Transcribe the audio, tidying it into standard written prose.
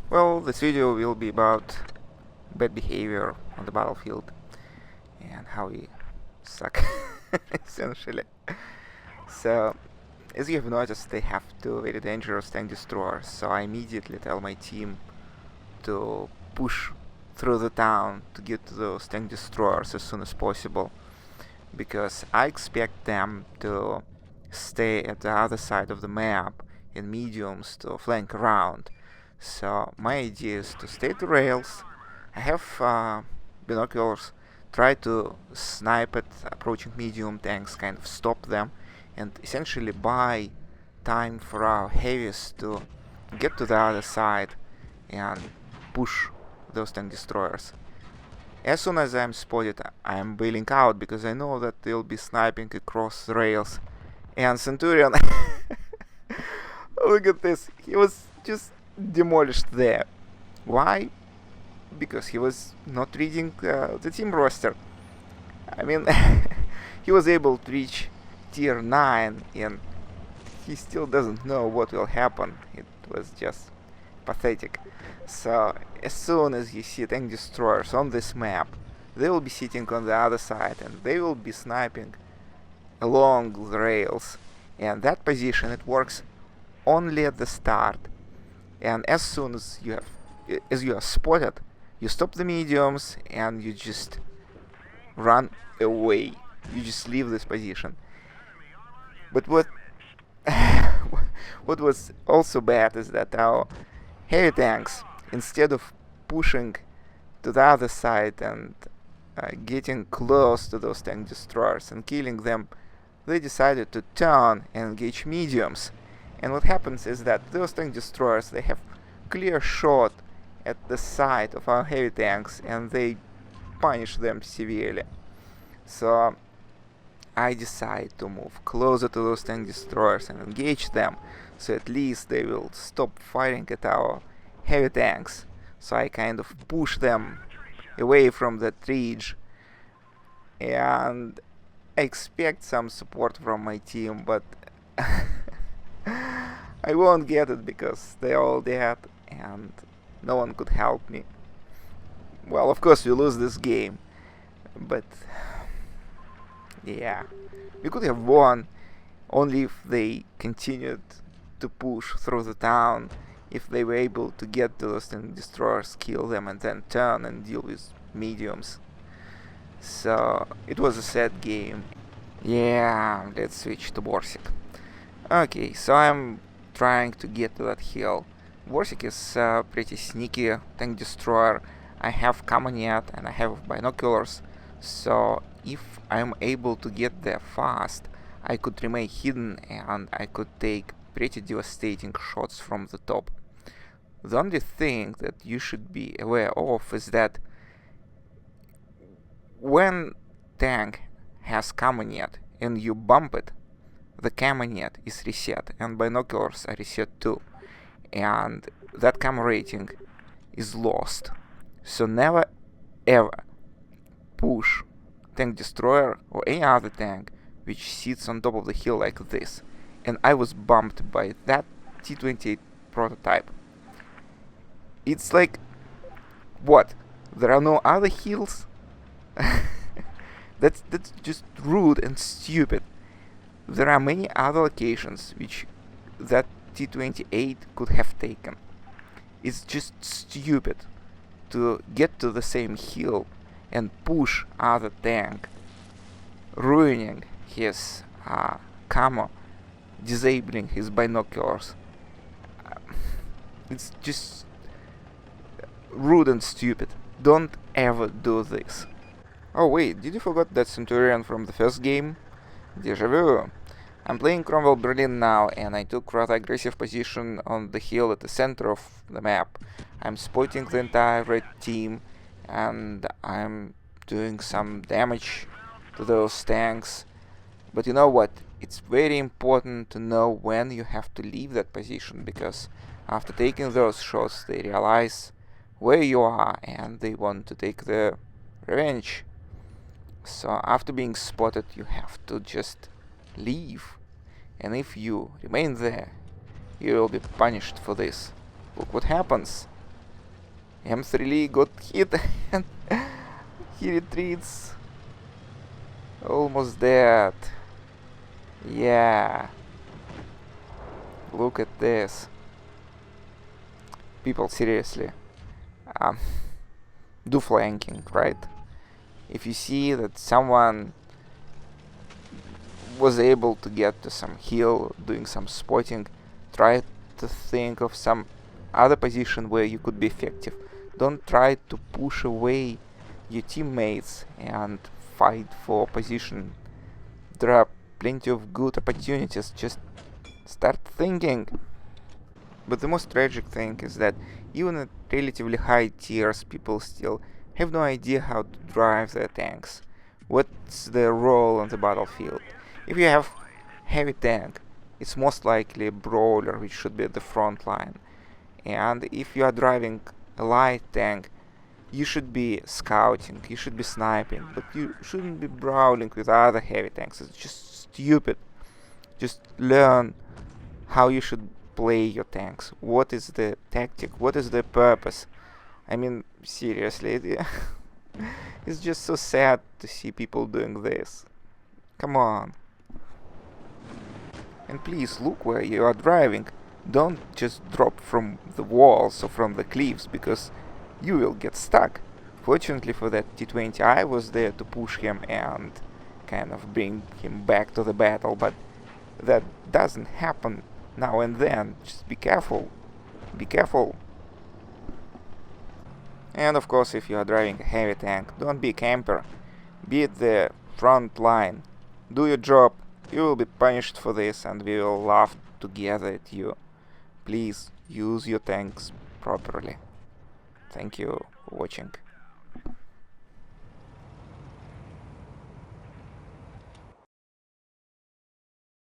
Well, this video will be about bad behavior on the battlefield and how we suck, essentially. So, as you have noticed, they have two very dangerous tank destroyers, so I immediately tell my team to push through the town to get to those tank destroyers as soon as possible, because I expect them to stay at the other side of the map in mediums to flank around. So my idea is to stay to rails. I have binoculars, try to snipe at approaching medium tanks, kind of stop them, and essentially buy time for our heavies to get to the other side and push those tank destroyers. As soon as I'm spotted, I'm bailing out because I know that they'll be sniping across the rails. And Centurion, look at this, he was just demolished there. Why? Because he was not reading the team roster. I mean, he was able to reach tier 9 and he still doesn't know what will happen. It was just pathetic. So as soon as you see tank destroyers on this map, they will be sitting on the other side and they will be sniping along the rails. And that position, it works only at the start. And as soon as you are spotted, you stop the mediums and you just run away. You just leave this position. But what what was also bad is that our heavy tanks, instead of pushing to the other side and getting close to those tank destroyers and killing them, they decided to turn and engage mediums. And what happens is that those tank destroyers, they have clear shot at the side of our heavy tanks and they punish them severely. So I decide to move closer to those tank destroyers and engage them, so at least they will stop firing at our heavy tanks. So I kind of push them away from that ridge and I expect some support from my team, but I won't get it because they're all dead and no one could help me. Well, of course we lose this game, but yeah, we could have won only if they continued to push through the town, if they were able to get to those tank destroyers, kill them, and then turn and deal with mediums. So it was a sad game. Yeah, let's switch to Borsig. Okay, so I'm trying to get to that hill. Borsig is a pretty sneaky tank destroyer. I have Kamanet and I have binoculars, so if I'm able to get there fast, I could remain hidden and I could take pretty devastating shots from the top. The only thing that you should be aware of is that when tank has Kamanet and you bump it, the Kamanet is reset and binoculars are reset too, and that cam rating is lost. So never ever push tank destroyer or any other tank which sits on top of the hill like this. And I was bumped by that T-28 prototype. It's like, what? There are no other hills? That's just rude and stupid. There are many other locations which that T-28 could have taken. It's just stupid to get to the same hill and push other tank, ruining his camo, disabling his binoculars. It's just rude and stupid. Don't ever do this. Oh wait, did you forget that Centurion from the first game? Deja vu. I'm playing Cromwell Berlin now, and I took rather aggressive position on the hill at the center of the map. I'm spotting the entire red team, and I'm doing some damage to those tanks. But you know what? It's very important to know when you have to leave that position, because after taking those shots, they realize where you are, and they want to take their revenge. So after being spotted, you have to just leave. And if you remain there, you will be punished for this. Look what happens. M3 got hit and he retreats. Almost dead. Yeah. Look at this. People, seriously. Um, do flanking, right? If you see that someone was able to get to some hill doing some spotting, try to think of some other position where you could be effective. Don't try to push away your teammates and fight for position. There are plenty of good opportunities, just start thinking. But the most tragic thing is that even at relatively high tiers, people still have no idea how to drive their tanks. What's their role on the battlefield? If you have heavy tank, it's most likely a brawler which should be at the front line. And if you are driving a light tank, you should be scouting, you should be sniping, but you shouldn't be brawling with other heavy tanks. It's just stupid. Just learn how you should play your tanks. What is the tactic? What is the purpose? I mean, seriously, it's just so sad to see people doing this. Come on. And please look where you are driving. Don't just drop from the walls or from the cliffs, because you will get stuck. Fortunately for that T-20, I was there to push him and kind of bring him back to the battle, but that doesn't happen now and then. Just be careful. Be careful. And of course, if you are driving a heavy tank, don't be a camper. Be at the front line. Do your job. You will be punished for this, and we will laugh together at you. Please use your tanks properly. Thank you for watching.